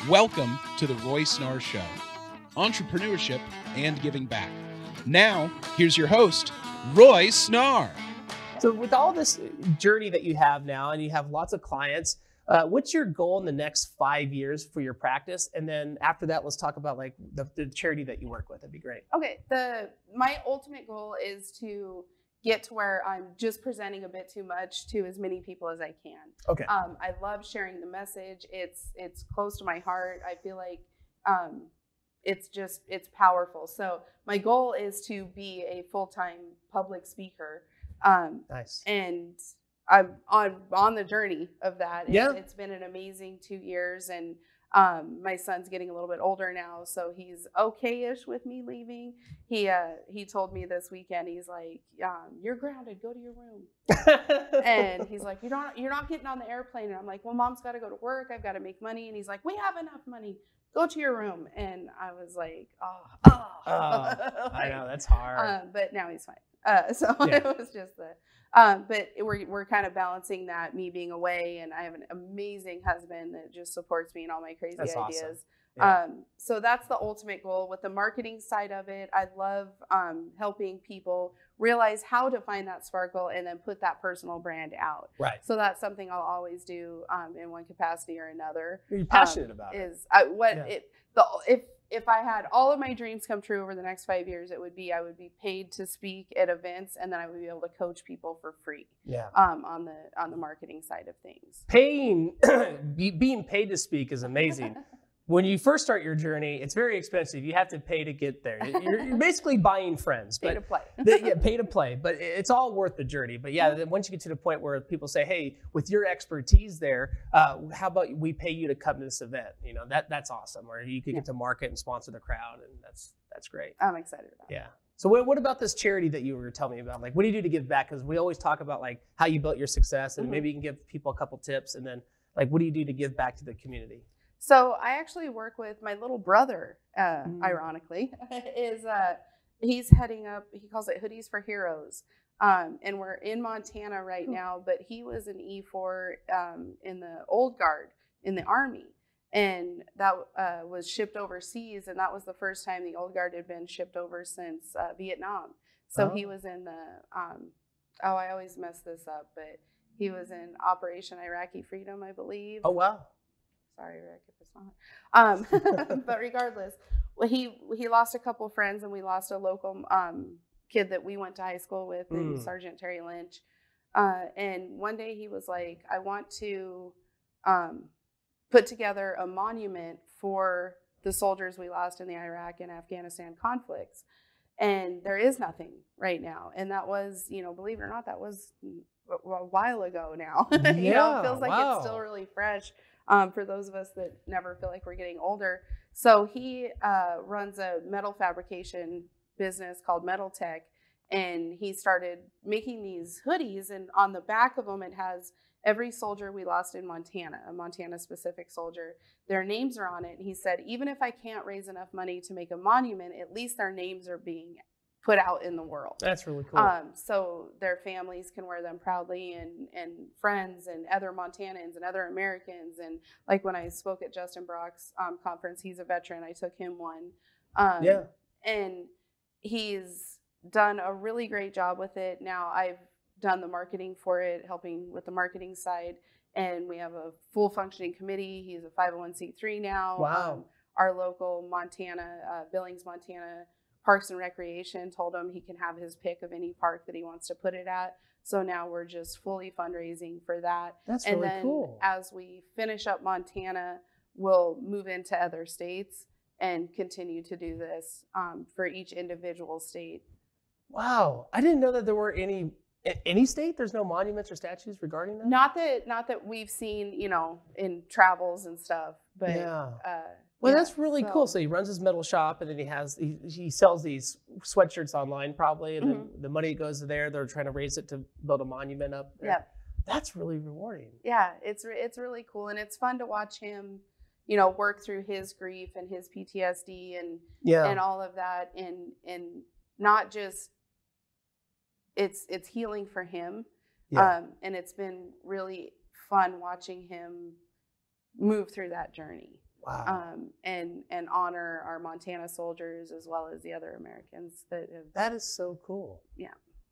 Welcome to the Roy Snarr Show, entrepreneurship and giving back. Now, here's your host, Roy Snarr. So with all this journey that you have now, and you have lots of clients, what's your goal in the next 5 years for your practice? And then after that, let's talk about like the charity that you work with. That'd be great. Okay. My ultimate goal is to get to where I'm just presenting a bit too much to as many people as I can. Okay. I love sharing the message. It's close to my heart. I feel like it's powerful. So my goal is to be a full-time public speaker. Nice. And I'm on the journey of that. Yeah. It's been an amazing 2 years, and my son's getting a little bit older now, so he's okay-ish with me leaving. He told me this weekend, he's like, "You're grounded. Go to your room." And he's like, "You're not getting on the airplane." And I'm like, "Well, Mom's got to go to work. I've got to make money." And he's like, "We have enough money. Go to your room." And I was like, "Oh, I know that's hard. but now he's fine. So Yeah. it was just but we're kind of balancing that, me being away, and I have an amazing husband that just supports me in all my crazy That's ideas. awesome. Yeah. So that's the ultimate goal. With the marketing side of it, I love helping people realize how to find that sparkle and then put that personal brand out. Right. So that's something I'll always do in one capacity or another. You're passionate about it. If I had all of my dreams come true over the next 5 years, I would be paid to speak at events, and then I would be able to coach people for free. Yeah. On the marketing side of things. Being paid to speak is amazing. When you first start your journey, it's very expensive. You have to pay to get there. You're basically buying friends. Pay to play. Pay to play. But it's all worth the journey. But yeah, then once you get to the point where people say, "Hey, with your expertise there, how about we pay you to come to this event?" You know, that's awesome. Or you could get to market and sponsor the crowd, and that's great. I'm excited about it. Yeah. So what about this charity that you were telling me about? Like, what do you do to give back? Because we always talk about like how you built your success, and maybe you can give people a couple tips, and then like what do you do to give back to the community? So I actually work with my little brother, ironically, he's heading up, he calls it Hoodies for Heroes. And we're in Montana right now, but he was an E4 in the old guard in the Army. And that was shipped overseas. And that was the first time the old guard had been shipped over since Vietnam. So he was in the, I always mess this up, but he was in Operation Iraqi Freedom, I believe. Oh, wow. Sorry, Rick, if it's not. But regardless, well, he lost a couple friends, and we lost a local kid that we went to high school with, named Sergeant Terry Lynch. And one day he was like, "I want to put together a monument for the soldiers we lost in the Iraq and Afghanistan conflicts." And there is nothing right now. And that was, believe it or not, that was a while ago now. Yeah, It feels like it's still really fresh. For those of us that never feel like we're getting older. So he runs a metal fabrication business called Metal Tech, and he started making these hoodies, and on the back of them it has every soldier we lost in Montana, a Montana-specific soldier. Their names are on it, and he said, even if I can't raise enough money to make a monument, at least their names are being put out in the world. That's really cool. So their families can wear them proudly, and friends and other Montanans and other Americans. And like when I spoke at Justin Brock's conference, he's a veteran. I took him one. And he's done a really great job with it. Now I've done the marketing for it, helping with the marketing side. And we have a full functioning committee. He's a 501c3 now. Wow. Our local Montana, Billings, Montana, Parks and Recreation told him he can have his pick of any park that he wants to put it at. So now we're just fully fundraising for that. That's and really then cool. As we finish up Montana, we'll move into other states and continue to do this for each individual state. Wow. I didn't know that there were any state, there's no monuments or statues regarding that? Not that we've seen, in travels and stuff, but yeah. Well, that's really cool. So he runs his metal shop, and then he sells these sweatshirts online probably, and then the money goes there. They're trying to raise it to build a monument up there. Yeah. That's really rewarding. Yeah, it's really cool, and it's fun to watch him, work through his grief and his PTSD and all of that, and not just it's healing for him. Yeah. And it's been really fun watching him move through that journey. Wow. and honor our Montana soldiers as well as the other Americans that have. That is so cool. Yeah.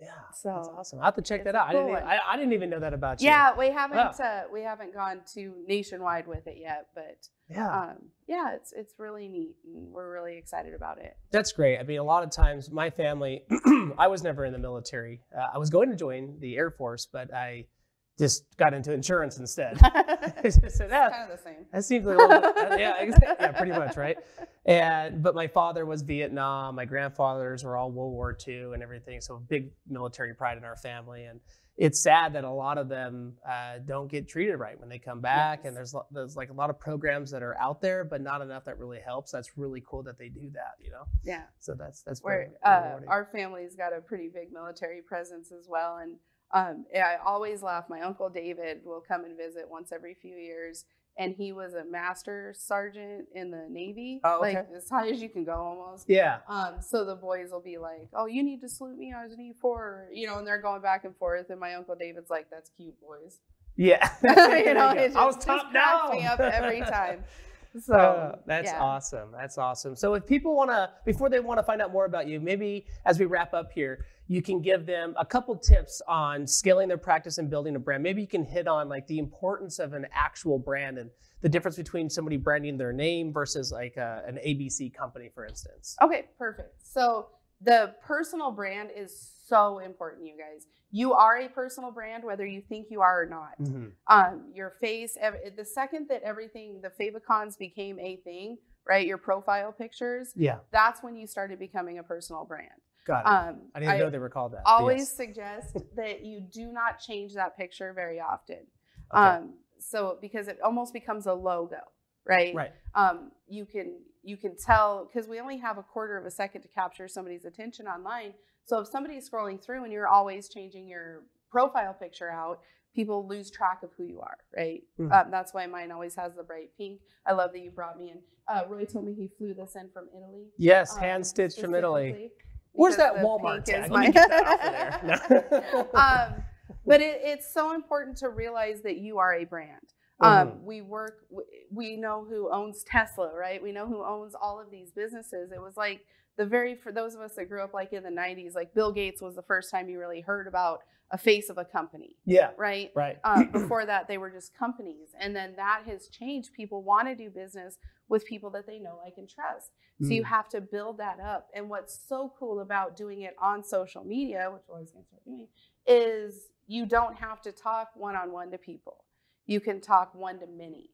Yeah, So that's awesome. I'll have to check that out. cool I didn't even know that about you. Yeah, we haven't gone to nationwide with it yet, but yeah, it's really neat, and we're really excited about it. That's great. I mean, a lot of times my family, I was never in the military. I was going to join the Air Force, but I just got into insurance instead. So Kind of the same. That seems like a little bit, yeah, pretty much, right? But my father was Vietnam. My grandfathers were all World War II and everything. So big military pride in our family. And it's sad that a lot of them don't get treated right when they come back. Yes. And there's like a lot of programs that are out there, but not enough that really helps. That's really cool that they do that, you know? Yeah. So that's where our family's got a pretty big military presence as well. And I always laugh. My Uncle David will come and visit once every few years. And he was a master sergeant in the Navy, like as high as you can go almost. Yeah. So the boys will be like, "Oh, you need to salute me. I was an E4," you know, and they're going back and forth. And my Uncle David's like, "That's cute, boys." Yeah. You know, it I was top down. Me up every time. So that's awesome. That's awesome. So if people before they want to find out more about you, maybe as we wrap up here, you can give them a couple tips on scaling their practice and building a brand. Maybe you can hit on like the importance of an actual brand and the difference between somebody branding their name versus like an ABC company, for instance. Okay, perfect. So the personal brand is so important, you guys. You are a personal brand, whether you think you are or not. Mm-hmm. Your face, the second that the favicons became a thing, right? Your profile pictures. Yeah. That's when you started becoming a personal brand. Got it. I didn't know they were called that. Always suggest that you do not change that picture very often. Okay. So because it almost becomes a logo, right? Right. You can tell, because we only have a quarter of a second to capture somebody's attention online. So if somebody's scrolling through and you're always changing your profile picture out, people lose track of who you are, right? Mm-hmm. That's why mine always has the bright pink. I love that you brought me in. Roy told me he flew this in from Italy. Yes, hand-stitched from Italy. Where's that Walmart tag? Let me get that off of there. But it's so important to realize that you are a brand. We know who owns Tesla, right? We know who owns all of these businesses. It was like for those of us that grew up like in the 90s, like Bill Gates was the first time you really heard about a face of a company. Yeah. Right? Right. Before that, they were just companies. And then that has changed. People want to do business with people that they know, like, and trust. So you have to build that up. And what's so cool about doing it on social media, which we're always going to start doing, is you don't have to talk one-on-one to people. You can talk one to many.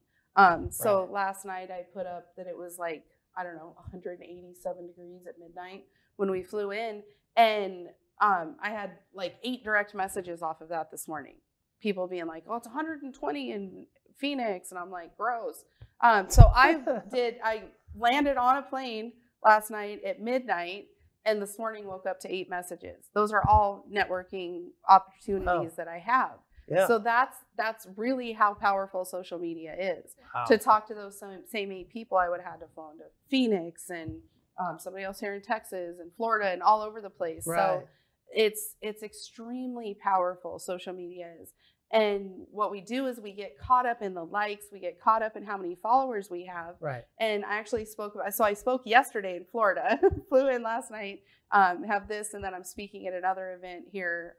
So last night I put up that it was like, I don't know, 187 degrees at midnight when we flew in. And I had like 8 direct messages off of that this morning. People being like, "Oh, it's 120 in Phoenix." And I'm like, gross. So I landed on a plane last night at midnight, and this morning woke up to 8 messages. Those are all networking opportunities that I have. Yeah. So that's really how powerful social media is. Wow. To talk to those same 8 people, I would have had to phone to Phoenix and somebody else here in Texas and Florida and all over the place. Right. So it's extremely powerful, social media is. And what we do is we get caught up in the likes, we get caught up in how many followers we have. Right. And I actually I spoke yesterday in Florida, flew in last night, have this, and then I'm speaking at another event here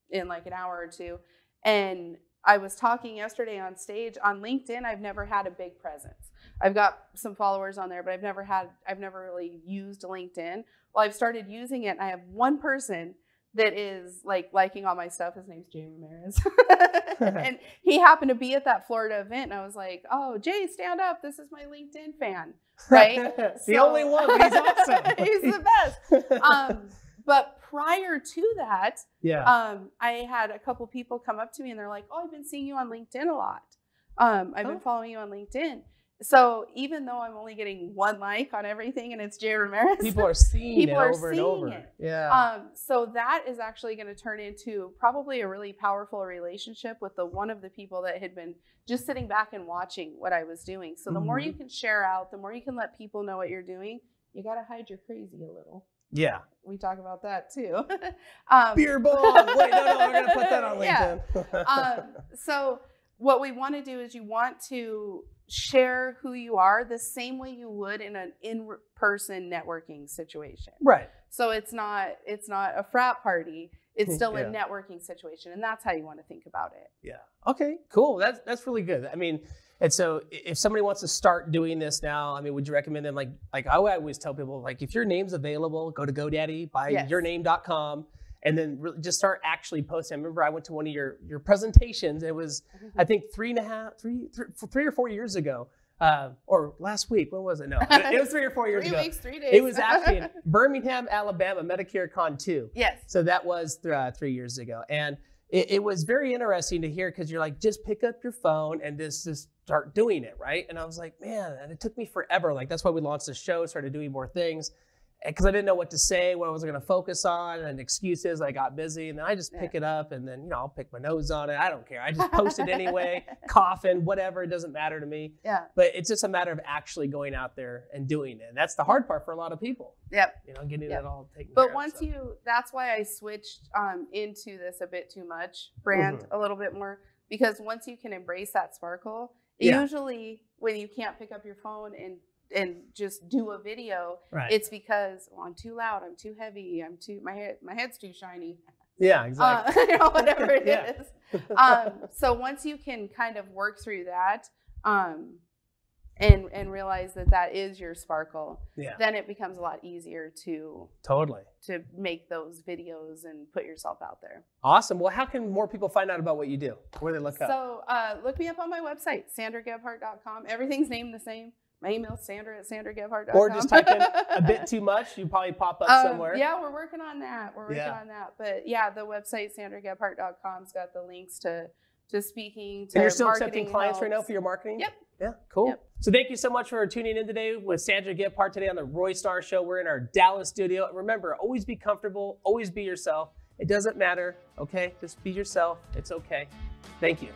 in like an hour or two. And I was talking yesterday on stage on LinkedIn. I've never had a big presence. I've got some followers on there, but I've never really used LinkedIn. Well, I've started using it, and I have one person that is like liking all my stuff. His name's Jay Ramirez. And he happened to be at that Florida event. And I was like, "Oh, Jay, stand up. This is my LinkedIn fan." Right? The only one, but he's awesome. He's the best. But prior to that, I had a couple people come up to me and they're like, "Oh, I've been seeing you on LinkedIn a lot. I've been following you on LinkedIn." So even though I'm only getting 1 like on everything and it's Jay Ramirez, people are seeing it over and over. Yeah. So that is actually going to turn into probably a really powerful relationship with one of the people that had been just sitting back and watching what I was doing. So the more you can share out, the more you can let people know what you're doing. You got to hide your crazy a little. Yeah. We talk about that too. Beer bong. Wait, no, we're going to put that on LinkedIn. So what we want to do is you want to share who you are the same way you would in an in-person networking situation. Right. So it's not a frat party. It's still a Yeah. networking situation, and that's how you want to think about it. Yeah. Okay, cool. That's really good. I mean, and so if somebody wants to start doing this now, I mean, would you recommend them, like I always tell people, like, if your name's available, go to GoDaddy, buy Yes. yourname.com, and then just start actually posting. I remember I went to one of your presentations. It was, I think, 3 or 4 years ago, or last week. When was it? No, it was 3 or 4 years 3 ago. weeks, 3 days. It was actually in Birmingham, Alabama, Medicare Con 2. Yes. So that was 3 years ago. And it was very interesting to hear, because you're like, just pick up your phone and just start doing it, right? And I was like, man, and it took me forever. Like, that's why we launched the show, started doing more things, because I didn't know what to say, what I was going to focus on, and excuses. I got busy, and then I just pick it up, and then, I'll pick my nose on it. I don't care. I just post it anyway, coughing, whatever. It doesn't matter to me. Yeah. But it's just a matter of actually going out there and doing it. And that's the hard part for a lot of people. Yep. Getting it all taken But care once of. that's why I switched into this a bit too much brand a little bit more, because once you can embrace that sparkle, usually when you can't pick up your phone and just do a video, it's because, well, I'm too loud, I'm too heavy, my head's too shiny. Yeah, exactly. Whatever it is. So once you can kind of work through that, and realize that is your sparkle, then it becomes a lot easier to make those videos and put yourself out there. Awesome. Well, how can more people find out about what you do? Where do they look up? So look me up on my website, sandragebhardt.com. Everything's named the same. My email's Sandra@sandragebhardt.com. Or just type in a bit too much. You probably pop up somewhere. Yeah, we're working on that. But yeah, the website, sandragebhardt.com, has got the links to speaking, to and you're still marketing accepting clients right now helps. for your marketing? Yep. Yeah, cool. Yep. So thank you so much for tuning in today with Sandra Gebhardt today on the Roy Snarr Show. We're in our Dallas studio. Remember, always be comfortable. Always be yourself. It doesn't matter, okay? Just be yourself. It's okay. Thank you.